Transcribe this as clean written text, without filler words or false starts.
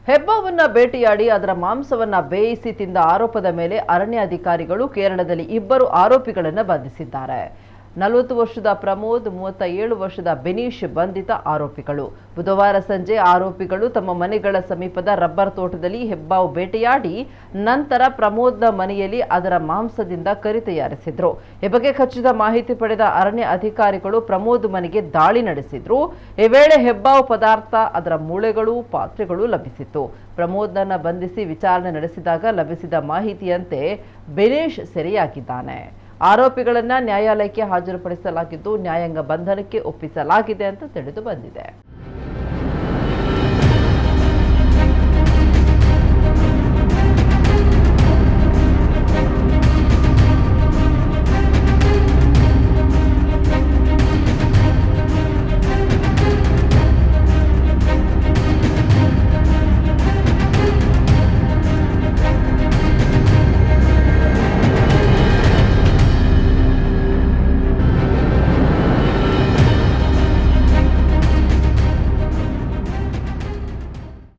ಹೆಬ್ಬಾವನ್ನ ಬೇಟೆಯಾಡಿ ಅದರ ಮಾಂಸವನ್ನ ಬೇಯಿಸಿ ತಿಂದ ಆರೋಪದ ಮೇಲೆ ಅರಣ್ಯ ಅಧಿಕಾರಿಗಳು ಕೇರಳದಲ್ಲಿ ಇಬ್ಬರು ಆರೋಪಿಗಳನ್ನು ಬಂಧಿಸಿದ್ದಾರೆ. 40 ವರ್ಷದ ಪ್ರಮೋದ್, 37 ವರ್ಷದ ಬೆನೀಶ್ ಬಂಧಿತ ಆರೋಪಿಗಳು. ಬುಧವಾರ ಸಂಜೆ ಆರೋಪಿಗಳು ತಮ್ಮ ಮನೆಗಳ ಸಮೀಪದ ರಬ್ಬರ್ ತೋಟದಲ್ಲಿ ಹೆಬ್ಬಾವು ಬೇಟೆಯಾಡಿ ನಂತರ ಪ್ರಮೋದ್ನ ಮನೆಯಲ್ಲಿ ಅದರ ಮಾಂಸದಿಂದ ಕರಿ ತಯಾರಿಸಿದ್ರು. ಈ ಬಗ್ಗೆ ಖಚಿತ ಮಾಹಿತಿ ಪಡೆದ ಅರಣ್ಯ ಅಧಿಕಾರಿಗಳು ಪ್ರಮೋದ್ ಮನೆಗೆ ದಾಳಿ ನಡೆಸಿದ್ರು. ಈ ವೇಳೆ ಹೆಬ್ಬಾವು ಪದಾರ್ಥ, ಅದರ ಮೂಳೆಗಳು, ಪಾತ್ರೆಗಳು ಲಭಿಸಿತ್ತು. ಪ್ರಮೋದ್ನನ್ನ ಬಂಧಿಸಿ ವಿಚಾರಣೆ ನಡೆಸಿದಾಗ ಲಭಿಸಿದ ಮಾಹಿತಿಯಂತೆ ಬೆನೀಶ್ ಸೆರೆಯಾಗಿದ್ದಾನೆ. ಆರೋಪಿಗಳನ್ನ ನ್ಯಾಯಾಲಯಕ್ಕೆ ಹಾಜರುಪಡಿಸಲಾಗಿದ್ದು ನ್ಯಾಯಾಂಗ ಬಂಧನಕ್ಕೆ ಒಪ್ಪಿಸಲಾಗಿದೆ ಅಂತ ತಿಳಿದು ಬಂದಿದೆ.